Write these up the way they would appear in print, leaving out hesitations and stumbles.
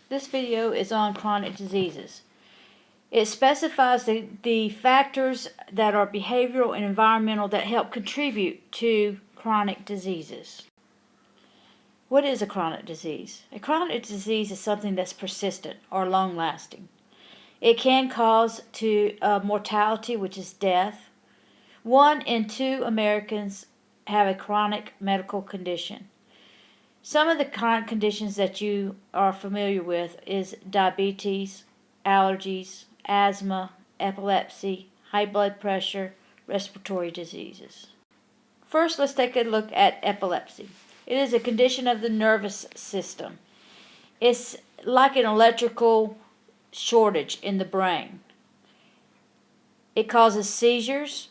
This video is on chronic diseases. It specifies the factors that are behavioral and environmental that help contribute to chronic diseases. What is a chronic disease? A chronic disease is something that's persistent or long-lasting. It can cause mortality, which is death. 1 in 2 Americans have a chronic medical condition. Some of the chronic conditions that you are familiar with is diabetes, allergies, asthma, epilepsy, high blood pressure, respiratory diseases. First, let's take a look at epilepsy. It is a condition of the nervous system. It's like an electrical shortage in the brain. It causes seizures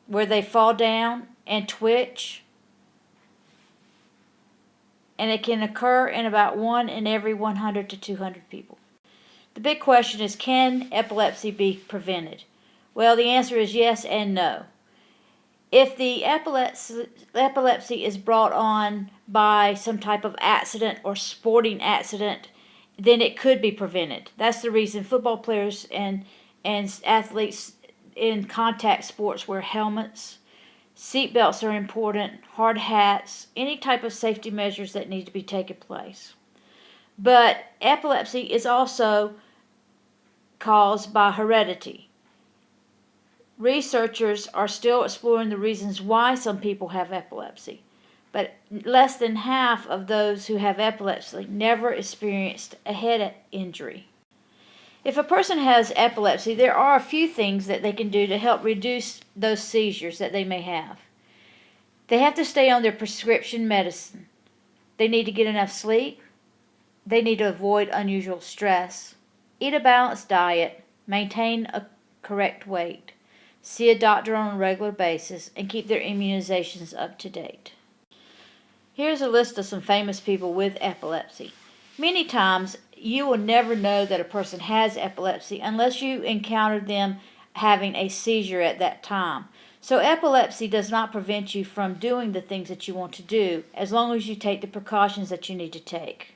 where they fall down and twitch, and it can occur in about 1 in every 100 to 200 people. The big question is, can epilepsy be prevented? Well, the answer is yes and no. If the epilepsy is brought on by some type of accident or sporting accident, then it could be prevented. That's the reason football players and athletes in contact sports wear helmets. Seatbelts are important, hard hats, any type of safety measures that need to be taken place. But epilepsy is also caused by heredity. Researchers are still exploring the reasons why some people have epilepsy, but less than half of those who have epilepsy never experienced a head injury. If a person has epilepsy, there are a few things that they can do to help reduce those seizures that they may have. They have to stay on their prescription medicine. They need to get enough sleep. They need to avoid unusual stress. Eat a balanced diet. Maintain a correct weight. See a doctor on a regular basis, and keep their immunizations up to date. Here's a list of some famous people with epilepsy. Many times, you will never know that a person has epilepsy unless you encounter them having a seizure at that time. So epilepsy does not prevent you from doing the things that you want to do, as long as you take the precautions that you need to take.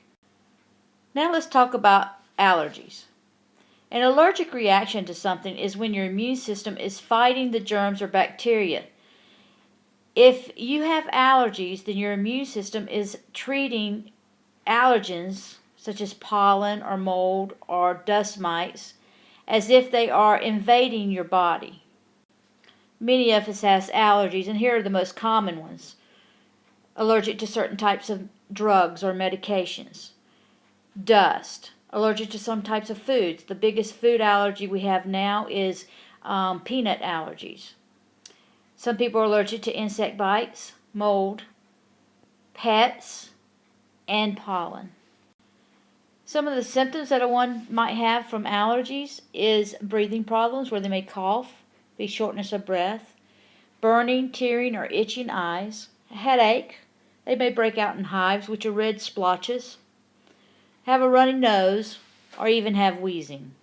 Now let's talk about allergies. An allergic reaction to something is when your immune system is fighting the germs or bacteria. If you have allergies, then your immune system is treating allergens such as pollen or mold or dust mites as if they are invading your body. Many of us have allergies, and here are the most common ones. Allergic to certain types of drugs or medications. Dust. Allergic to some types of foods. The biggest food allergy we have now is peanut allergies. Some people are allergic to insect bites, mold, pets, and pollen. Some of the symptoms that one might have from allergies is breathing problems where they may cough, be shortness of breath, burning, tearing, or itching eyes, a headache. They may break out in hives, which are red splotches, have a runny nose, or even have wheezing.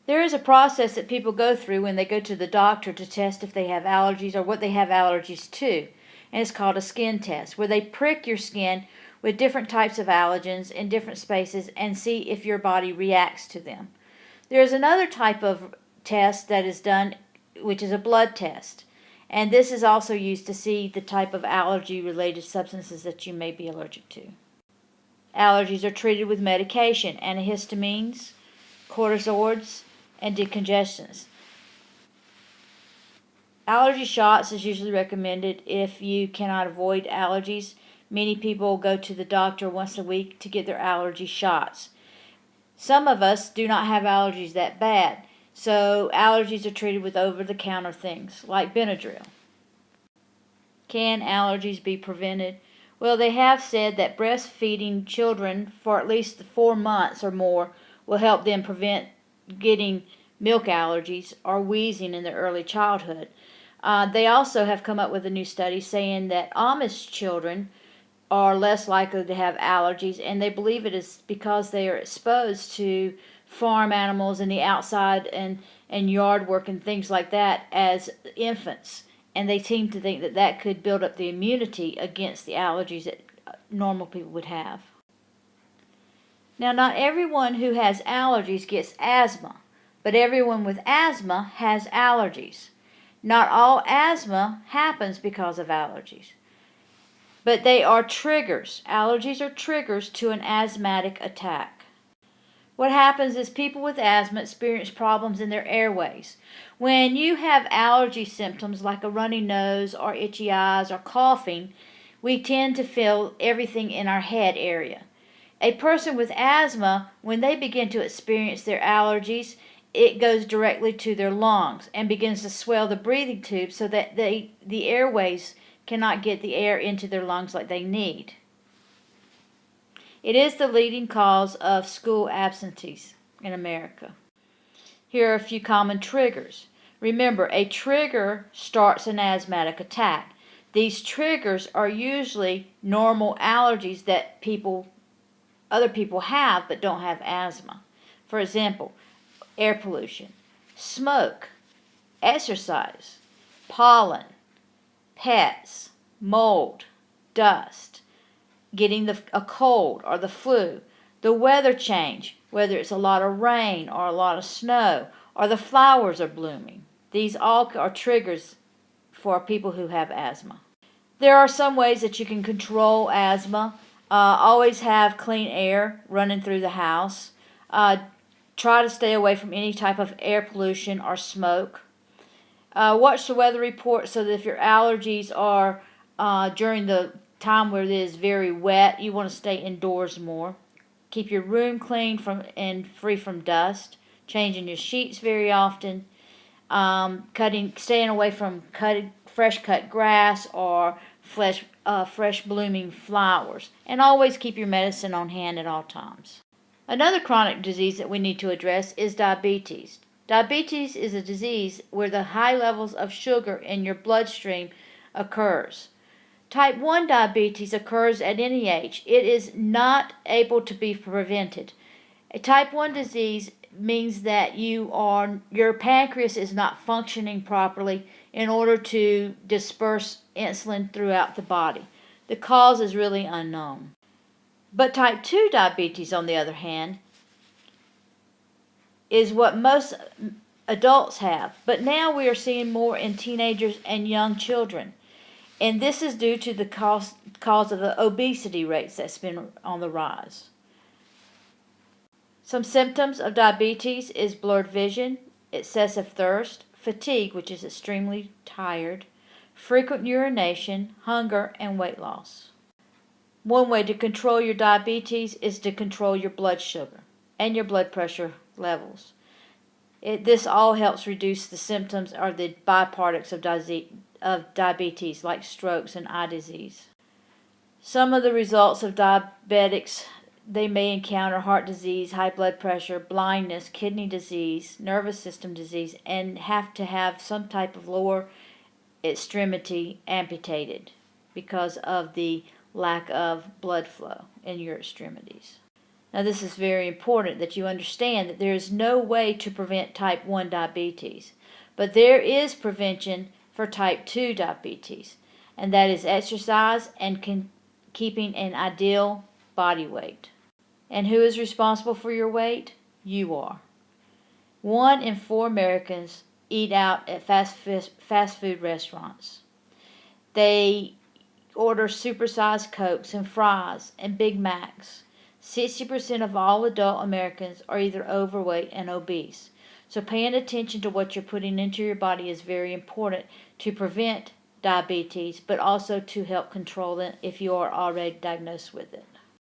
There is a process that people go through when they go to the doctor to test if they have allergies or what they have allergies to, and it's called a skin test, where they prick your skin with different types of allergens in different spaces and see if your body reacts to them. There is another type of test that is done, which is a blood test, and this is also used to see the type of allergy-related substances that you may be allergic to. Allergies are treated with medication, antihistamines, cortisoids, and decongestants. Allergy shots is usually recommended if you cannot avoid allergies. Many people go to the doctor once a week to get their allergy shots. Some of us do not have allergies that bad, so allergies are treated with over-the-counter things like Benadryl. Can allergies be prevented? Well, they have said that breastfeeding children for at least 4 months or more will help them prevent getting milk allergies or wheezing in their early childhood. They also have come up with a new study saying that Amish children are less likely to have allergies, and they believe it is because they are exposed to farm animals in the outside and yard work and things like that as infants. And they seem to think that that could build up the immunity against the allergies that normal people would have. Now, not everyone who has allergies gets asthma, but everyone with asthma has allergies. Not all asthma happens because of allergies, but they are triggers. Allergies are triggers to an asthmatic attack. What happens is people with asthma experience problems in their airways. When you have allergy symptoms like a runny nose or itchy eyes or coughing, we tend to feel everything in our head area. A person with asthma, when they begin to experience their allergies, it goes directly to their lungs and begins to swell the breathing tube so that the airways cannot get the air into their lungs like they need. It is the leading cause of school absences in America. Here are a few common triggers. Remember, a trigger starts an asthmatic attack. These triggers are usually normal allergies that other people have but don't have asthma. For example, air pollution, smoke, exercise, pollen, pets, mold, dust, getting a cold or the flu, the weather change, whether it's a lot of rain or a lot of snow, or the flowers are blooming. These all are triggers for people who have asthma. There are some ways that you can control asthma. Always have clean air running through the house. Try to stay away from any type of air pollution or smoke. Watch the weather report so that if your allergies are during the time where it is very wet, you want to stay indoors more. Keep your room clean and free from dust. Changing your sheets very often. Staying away from fresh cut grass or fresh blooming flowers. And always keep your medicine on hand at all times. Another chronic disease that we need to address is diabetes. Diabetes is a disease where the high levels of sugar in your bloodstream occurs. Type 1 diabetes occurs at any age. It is not able to be prevented. A type 1 disease means that your pancreas is not functioning properly in order to disperse insulin throughout the body. The cause is really unknown. But type 2 diabetes, on the other hand, is what most adults have. But now we are seeing more in teenagers and young children. And this is due to the cause of the obesity rates that's been on the rise. Some symptoms of diabetes is blurred vision, excessive thirst, fatigue, which is extremely tired, frequent urination, hunger, and weight loss. One way to control your diabetes is to control your blood sugar and your blood pressure levels. This all helps reduce the symptoms or the byproducts of diabetes like strokes and eye disease. Some of the results of diabetics, they may encounter heart disease, high blood pressure, blindness, kidney disease, nervous system disease, and have to have some type of lower extremity amputated because of the lack of blood flow in your extremities. Now, this is very important that you understand that there is no way to prevent type 1 diabetes, but there is prevention for type 2 diabetes, and that is exercise and keeping an ideal body weight. And who is responsible for your weight? You are. 1 in 4 Americans eat out at fast food restaurants. They order supersized Cokes and fries and Big Macs. 60% of all adult Americans are either overweight and obese. So paying attention to what you're putting into your body is very important to prevent diabetes, but also to help control it if you are already diagnosed with it.